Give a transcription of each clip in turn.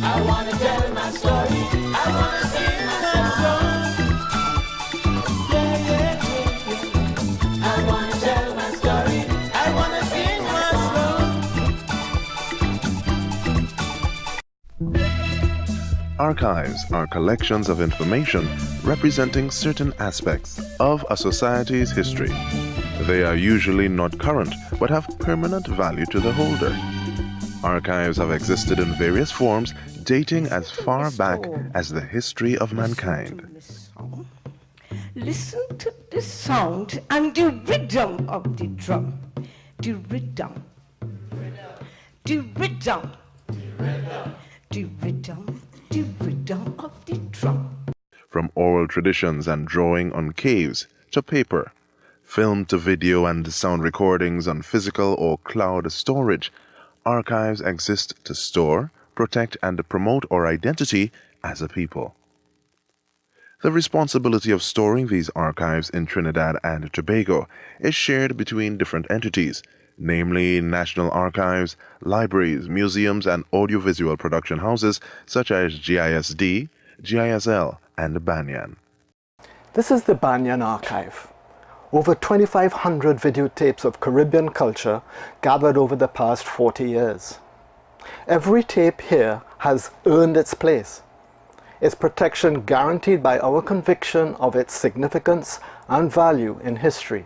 I wanna tell my story. I wanna sing my song. Yeah, yeah, yeah. I wanna tell my story. I wanna sing my song. Archives are collections of information representing certain aspects of a society's history. They are usually not current, but have permanent value to the holder. Archives have existed in various forms, dating as far back as the history of mankind. Listen to the sound and the rhythm of the drum. The rhythm. The rhythm. The rhythm. The rhythm of the drum. From oral traditions and drawing on caves to paper, film to video and sound recordings on physical or cloud storage, archives exist to store, protect, and promote our identity as a people. The responsibility of storing these archives in Trinidad and Tobago is shared between different entities, namely National Archives, libraries, museums, and audiovisual production houses such as GISD, GISL, and Banyan. This is the Banyan Archive. Over 2,500 videotapes of Caribbean culture gathered over the past 40 years. Every tape here has earned its place. Its protection guaranteed by our conviction of its significance and value in history.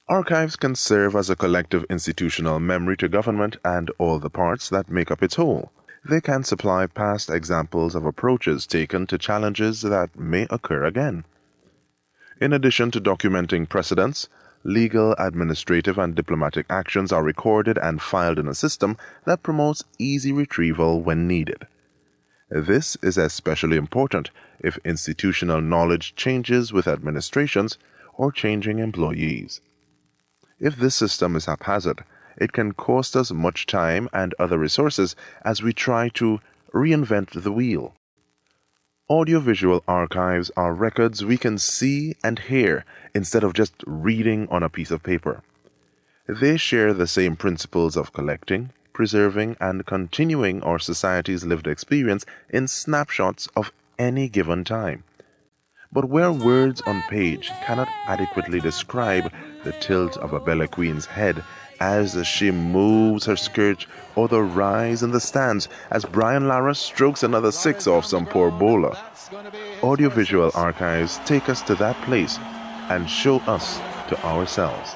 Archives can serve as a collective institutional memory to government and all the parts that make up its whole. They can supply past examples of approaches taken to challenges that may occur again. In addition to documenting precedents, legal, administrative, and diplomatic actions are recorded and filed in a system that promotes easy retrieval when needed. This is especially important if institutional knowledge changes with administrations or changing employees. If this system is haphazard, it can cost us much time and other resources as we try to reinvent the wheel. Audiovisual archives are records we can see and hear instead of just reading on a piece of paper. They share the same principles of collecting, preserving, and continuing our society's lived experience in snapshots of any given time. But where words on page cannot adequately describe the tilt of a Bella Queen's head as she moves her skirt, or the rise in the stands as Brian Lara strokes another six off some poor bowler, audiovisual archives take us to that place and show us to ourselves.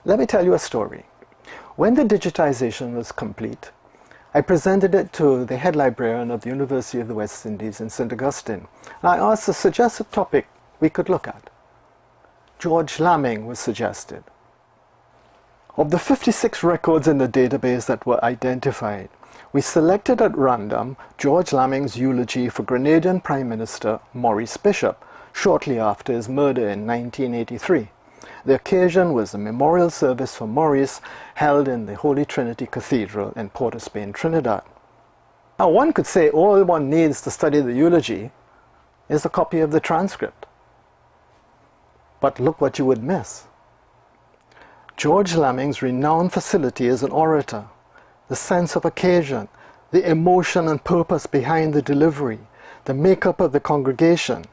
Let me tell you a story. When the digitization was complete, I presented it to the head librarian of the University of the West Indies in St. Augustine. I asked to suggest a topic we could look at. George Lamming was suggested. Of the 56 records in the database that were identified, we selected at random George Lamming's eulogy for Grenadian Prime Minister Maurice Bishop shortly after his murder in 1983. The occasion was a memorial service for Maurice held in the Holy Trinity Cathedral in Port of Spain, Trinidad. Now one could say all one needs to study the eulogy is a copy of the transcript. But look what you would miss. George Lamming's renowned facility as an orator, the sense of occasion, the emotion and purpose behind the delivery, the makeup of the congregation,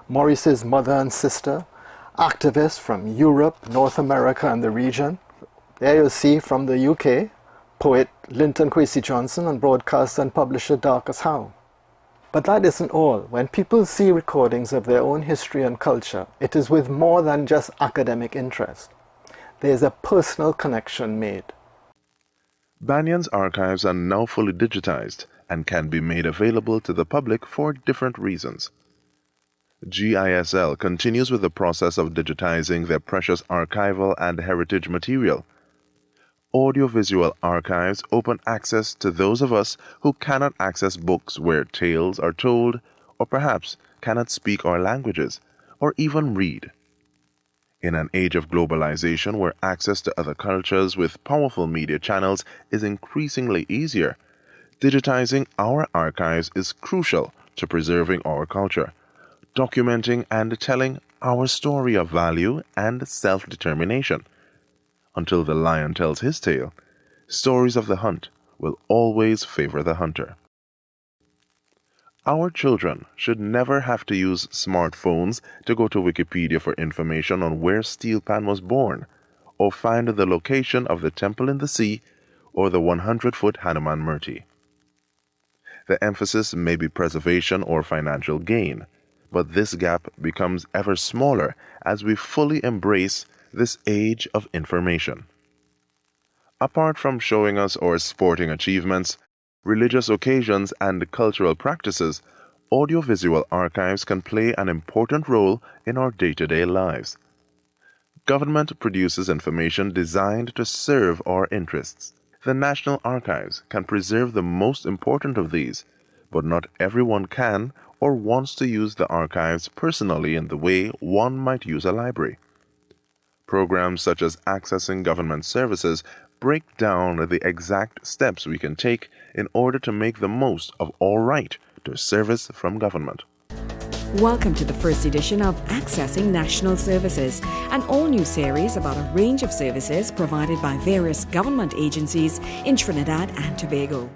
Maurice's mother and sister, activists from Europe, North America and the region. There you see from the UK, poet Linton Kwesi Johnson and broadcaster and publisher Darcus Howe. But that isn't all. When people see recordings of their own history and culture, it is with more than just academic interest. There is a personal connection made. Banyan's archives are now fully digitized and can be made available to the public for different reasons. GISL continues with the process of digitizing their precious archival and heritage material. Audiovisual archives open access to those of us who cannot access books where tales are told, or perhaps cannot speak our languages, or even read. In an age of globalization where access to other cultures with powerful media channels is increasingly easier, digitizing our archives is crucial to preserving our culture, documenting and telling our story of value and self-determination. Until the lion tells his tale, stories of the hunt will always favor the hunter. Our children should never have to use smartphones to go to Wikipedia for information on where Steel Pan was born, or find the location of the temple in the sea, or the 100-foot Hanuman Murti. The emphasis may be preservation or financial gain, but this gap becomes ever smaller as we fully embrace this age of information. Apart from showing us our sporting achievements, religious occasions, and cultural practices, audiovisual archives can play an important role in our day-to-day lives. Government produces information designed to serve our interests. The National Archives can preserve the most important of these, but not everyone can or wants to use the archives personally in the way one might use a library. Programs such as Accessing Government Services break down the exact steps we can take in order to make the most of our right to service from government. Welcome to the first edition of Accessing National Services, an all-new series about a range of services provided by various government agencies in Trinidad and Tobago.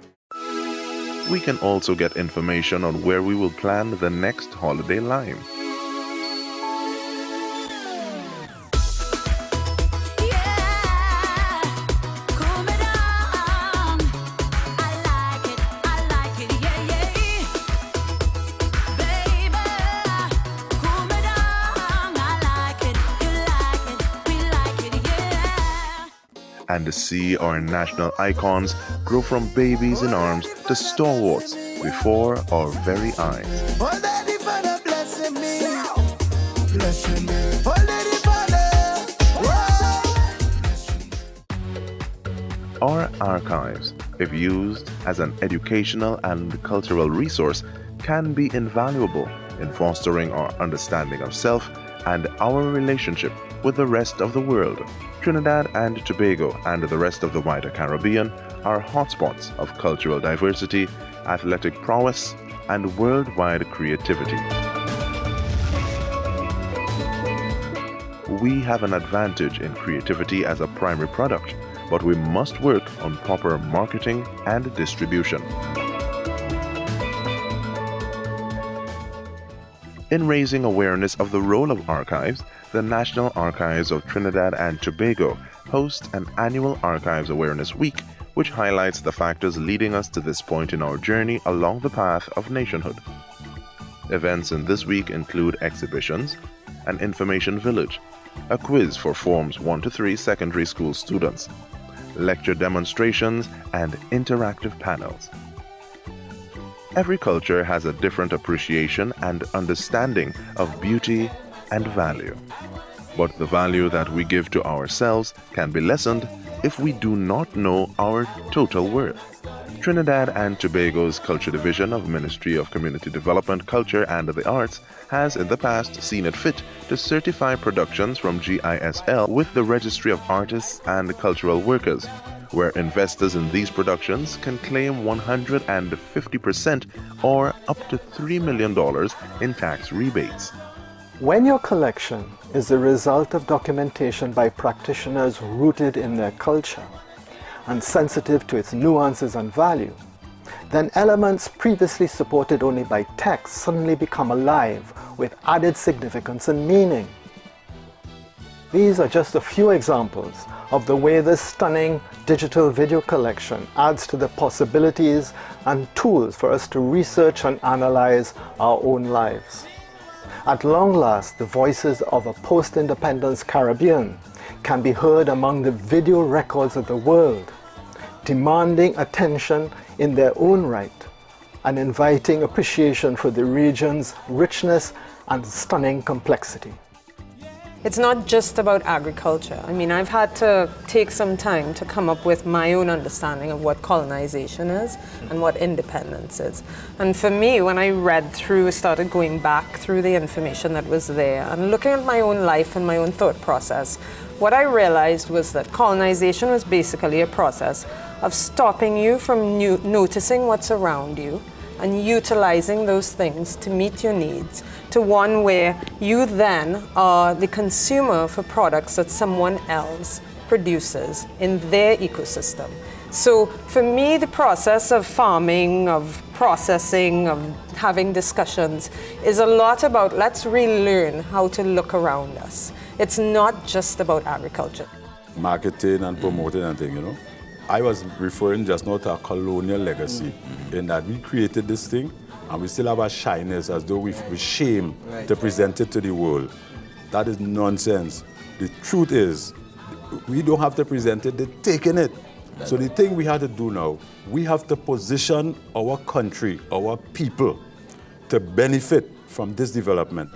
We can also get information on where we will plan the next holiday lime. And to see our national icons grow from babies in arms to stalwarts before our very eyes. Our archives, if used as an educational and cultural resource, can be invaluable in fostering our understanding of self and our relationship with the rest of the world. Trinidad and Tobago and the rest of the wider Caribbean are hotspots of cultural diversity, athletic prowess, and worldwide creativity. We have an advantage in creativity as a primary product, but we must work on proper marketing and distribution. In raising awareness of the role of archives, the National Archives of Trinidad and Tobago host an annual Archives Awareness Week, which highlights the factors leading us to this point in our journey along the path of nationhood. Events in this week include exhibitions, an information village, a quiz for Forms 1 to 3 secondary school students, lecture demonstrations, and interactive panels. Every culture has a different appreciation and understanding of beauty and value. But the value that we give to ourselves can be lessened if we do not know our total worth. Trinidad and Tobago's Culture Division of Ministry of Community Development, Culture and the Arts has in the past seen it fit to certify productions from GISL with the Registry of Artists and Cultural Workers, where investors in these productions can claim 150% or up to $3 million in tax rebates. When your collection is the result of documentation by practitioners rooted in their culture and sensitive to its nuances and value, then elements previously supported only by text suddenly become alive with added significance and meaning. These are just a few examples of the way this stunning digital video collection adds to the possibilities and tools for us to research and analyze our own lives. At long last, the voices of a post-independence Caribbean can be heard among the video records of the world, demanding attention in their own right and inviting appreciation for the region's richness and stunning complexity. It's not just about agriculture. I mean, I've had to take some time to come up with my own understanding of what colonization is and what independence is. And for me, when I started going back through the information that was there and looking at my own life and my own thought process, what I realized was that colonization was basically a process of stopping you from noticing what's around you and utilizing those things to meet your needs, to one where you then are the consumer for products that someone else produces in their ecosystem. So for me, the process of farming, of processing, of having discussions is a lot about let's relearn how to look around us. It's not just about agriculture. Marketing and promoting and things, you know. I was referring just now to a colonial legacy in that we created this thing and we still have a shyness as though we shame to present it to the world. That is nonsense. The truth is, we don't have to present it, they're taking it. So the thing we have to do now, we have to position our country, our people, to benefit from this development.